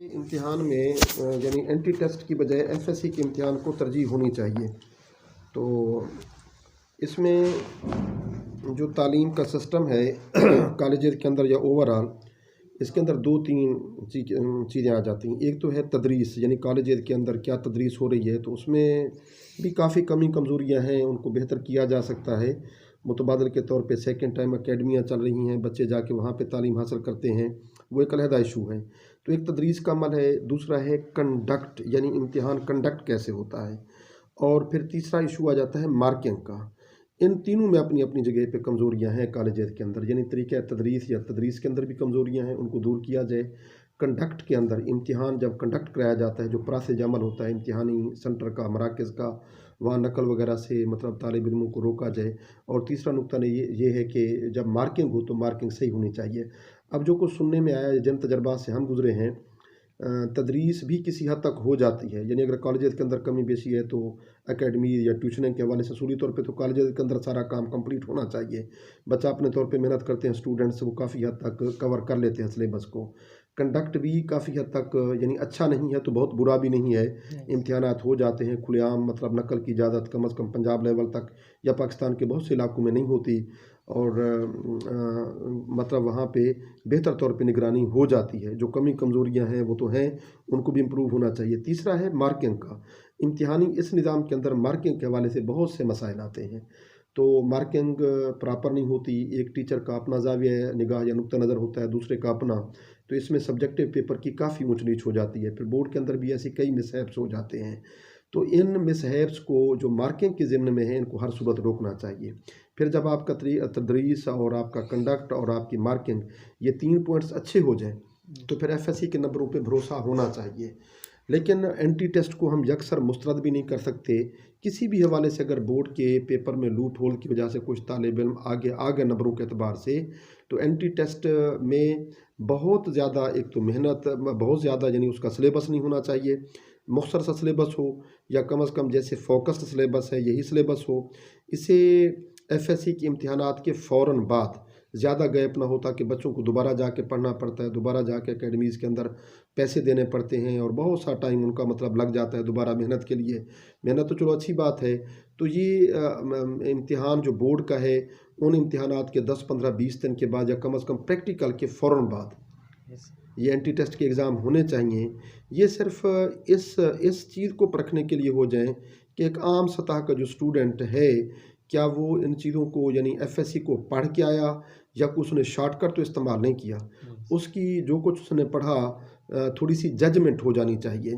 इम्तिहान में यानी एंट्री टेस्ट की बजाय एफएससी के इम्तिहान को तरजीह होनी चाहिए। तो इसमें जो तालीम का सिस्टम है कॉलेजेस के अंदर या ओवरऑल, इसके अंदर दो तीन चीज़ें आ जाती हैं। एक तो है तदरीस, यानी कॉलेजेस के अंदर क्या तदरीस हो रही है, तो उसमें भी काफ़ी कमी कमज़ोरियाँ हैं, उनको बेहतर किया जा सकता है। मुतबादल के तौर पे सेकंड टाइम अकेडमियाँ चल रही हैं, बच्चे जाके वहाँ पे तालीम हासिल करते हैं, वो एक अलहदा इशू है। तो एक तदरीस का अमल है, दूसरा है कंडक्ट, यानी इम्तिहान कंडक्ट कैसे होता है, और फिर तीसरा इशू आ जाता है मार्किंग का। इन तीनों में अपनी अपनी जगह पे कमज़ोरियाँ हैं कॉलेजेस के अंदर, यानी तरीक़ा तदरीस या तदरीस के अंदर भी कमज़ोरियाँ हैं, उनको दूर किया जाए। कंडक्ट के अंदर इम्तिहान जब कंडक्ट कराया जाता है, जो प्रोसेस अमल होता है इम्तिहानी सेंटर का, मराकज़ का, वहाँ नकल वगैरह से मतलब तालिब इल्मों को रोका जाए। और तीसरा नुक्ता ने ये है कि जब मार्किंग हो तो मार्किंग सही होनी चाहिए। अब जो कुछ सुनने में आया, जिन तजर्बात से हम गुज़रे हैं, तदरीस भी किसी हद तक हो जाती है, यानी अगर कॉलेजेस के अंदर कमी बेशी है तो एकेडमी या ट्यूशन के हवाले से असूली तौर पे तो कॉलेजेस के अंदर सारा काम कंप्लीट होना चाहिए। बच्चा अपने तौर पे मेहनत करते हैं, स्टूडेंट्स वो काफ़ी हद तक कवर कर लेते हैं सिलेबस को। कंडक्ट भी काफ़ी हद तक यानी अच्छा नहीं है तो बहुत बुरा भी नहीं है। इम्तिहानात हो जाते हैं खुलेआम, मतलब नकल की इजाज़त कम अज़ कम पंजाब लेवल तक या पाकिस्तान के बहुत से इलाकों में नहीं होती, और मतलब वहाँ पे बेहतर तौर पे निगरानी हो जाती है। जो कमी कमज़ोरियाँ हैं वो तो हैं, उनको भी इम्प्रूव होना चाहिए। तीसरा है मार्किंग का। इम्तिहानी इस निज़ाम के अंदर मार्किंग के हवाले से बहुत से मसाइल आते हैं। तो मार्किंग प्रॉपर नहीं होती, एक टीचर का अपना ज़ाविया निगाह या नुक्ता नज़र होता है, दूसरे का अपना, तो इसमें सब्जेक्टिव पेपर की काफ़ी ऊंच नीच हो जाती है। फिर बोर्ड के अंदर भी ऐसी कई मिसहैप्स हो जाते हैं। तो इन मिसहैप्स को जो मार्किंग के ज़िम्न में है, इनको हर सूरत रोकना चाहिए। फिर जब आपका तदरीस और आपका कंडक्ट और आपकी मार्किंग, ये 3 पॉइंट्स अच्छे हो जाएं, तो फिर एफएससी के नंबरों पे भरोसा होना चाहिए। लेकिन एंट्री टेस्ट को हम यकसर मुस्तरद भी नहीं कर सकते। किसी भी हवाले से अगर बोर्ड के पेपर में लूप होल की वजह से कुछ तालिब इल्म आगे आ गए नंबरों के अतबार से, तो एंट्री टेस्ट में बहुत ज़्यादा, एक तो मेहनत बहुत ज़्यादा, यानी उसका सिलेबस नहीं होना चाहिए, मुख्तसर सा सिलेबस हो, या कम अज़ कम जैसे फोकस्ड सिलेबस है यही सिलेबस हो। इसे एफएससी के इम्तिहानात के फ़ौरन बाद ज़्यादा गैप ना हो, ताकि बच्चों को दोबारा जाके पढ़ना पड़ता है, दोबारा जाके अकेडमीज़ के अंदर पैसे देने पड़ते हैं, और बहुत सा टाइम उनका मतलब लग जाता है दोबारा मेहनत के लिए। मेहनत तो चलो अच्छी बात है। तो ये इम्तिहान जो बोर्ड का है, उन इम्तिहानात के 10, 15, 20 दिन के बाद, या कम अज़ कम प्रैक्टिकल के फ़ौरन बाद ये एंट्री टेस्ट के एग्ज़ाम होने चाहिए। ये सिर्फ इस चीज़ को परखने के लिए हो जाएं कि एक आम सतह का जो स्टूडेंट है, क्या वो इन चीज़ों को, यानी एफएससी को पढ़ के आया, या कुछ उसने शॉर्टकट तो इस्तेमाल नहीं किया। उसकी जो कुछ उसने पढ़ा, थोड़ी सी जजमेंट हो जानी चाहिए,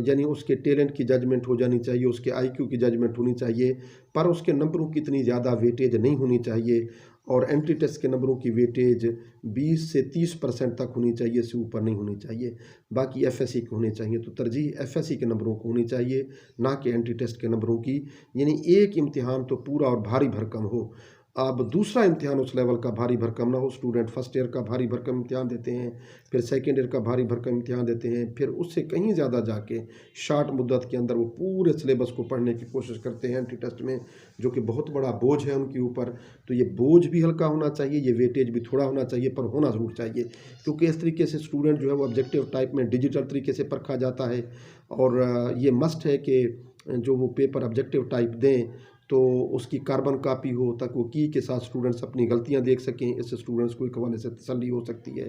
यानी उसके टैलेंट की जजमेंट हो जानी चाहिए, उसके आईक्यू की जजमेंट होनी चाहिए, पर उसके नंबरों की इतनी ज़्यादा वेटेज नहीं होनी चाहिए। और एंट्री टेस्ट के नंबरों की वेटेज 20 से 30% तक होनी चाहिए, इससे ऊपर नहीं होनी चाहिए। बाकी एफएससी के होने चाहिए, तो तरजीह एफएससी के नंबरों को होनी चाहिए, ना कि एंट्री टेस्ट के नंबरों की। यानी एक इम्तिहान तो पूरा और भारी भरकम हो, अब दूसरा इम्तिहान उस लेवल का भारी भरकम ना हो। स्टूडेंट फर्स्ट ईयर का भारी भरकम इम्तिहान देते हैं, फिर सेकेंड ईयर का भारी भरकम इम्तिहान देते हैं, फिर उससे कहीं ज़्यादा जाके शार्ट मुद्दत के अंदर वो पूरे सिलेबस को पढ़ने की कोशिश करते हैं एंट्री टेस्ट में, जो कि बहुत बड़ा बोझ है उनके ऊपर। तो ये बोझ भी हल्का होना चाहिए, ये वेटेज भी थोड़ा होना चाहिए, पर होना ज़रूर चाहिए, क्योंकि इस तरीके से स्टूडेंट जो है वो ऑब्जेक्टिव टाइप में डिजिटल तरीके से परखा जाता है। और ये मस्ट है कि जो वो पेपर ऑब्जेक्टिव टाइप दें तो उसकी कार्बन कापी हो, ताकि वो की के साथ स्टूडेंट्स अपनी गलतियां देख सकें, इससे स्टूडेंट्स को एक हवाले से तसल्ली हो सकती है।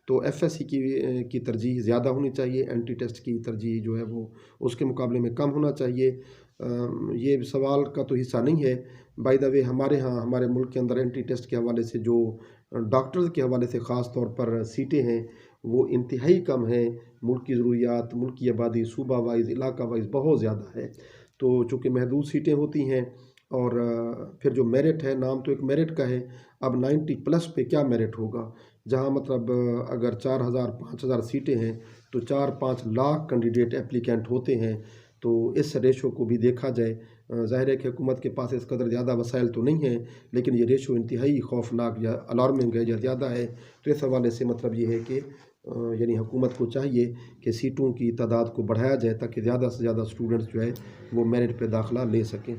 तो एफएससी की तरजीह ज़्यादा होनी चाहिए, एंट्री टेस्ट की तरजीह जो है वो उसके मुकाबले में कम होना चाहिए। ये सवाल का तो हिस्सा नहीं है। बाय द वे, हमारे यहाँ हमारे मुल्क के अंदर एंट्री टेस्ट के हवाले से जो डॉक्टर्स के हवाले से ख़ास तौर पर सीटें हैं वो इंतहाई कम हैं। मुल्क की ज़रूरियात, मुल्क की आबादी सूबा वाइज, इलाका वाइज बहुत ज़्यादा है। तो चूँकि महदूद सीटें होती हैं, और फिर जो मेरिट है, नाम तो एक मेरिट का है, अब 90+ पे क्या मेरिट होगा, जहां मतलब अगर 4000 5000 सीटें हैं तो 4-5 लाख कैंडिडेट एप्लीकेंट होते हैं। तो इस रेशो को भी देखा जाए, ज़ाहिर है कि हुकूमत के पास इस कदर ज़्यादा वसाइल तो नहीं है, लेकिन ये रेशो इंतहाई खौफनाक या अलार्मिंग है या ज़्यादा है। तो इस हवाले से मतलब ये है कि यानी हुकूमत को चाहिए कि सीटों की तादाद को बढ़ाया जाए, ताकि ज़्यादा से ज़्यादा स्टूडेंट्स जो है वो मेरिट पे दाखिला ले सकें।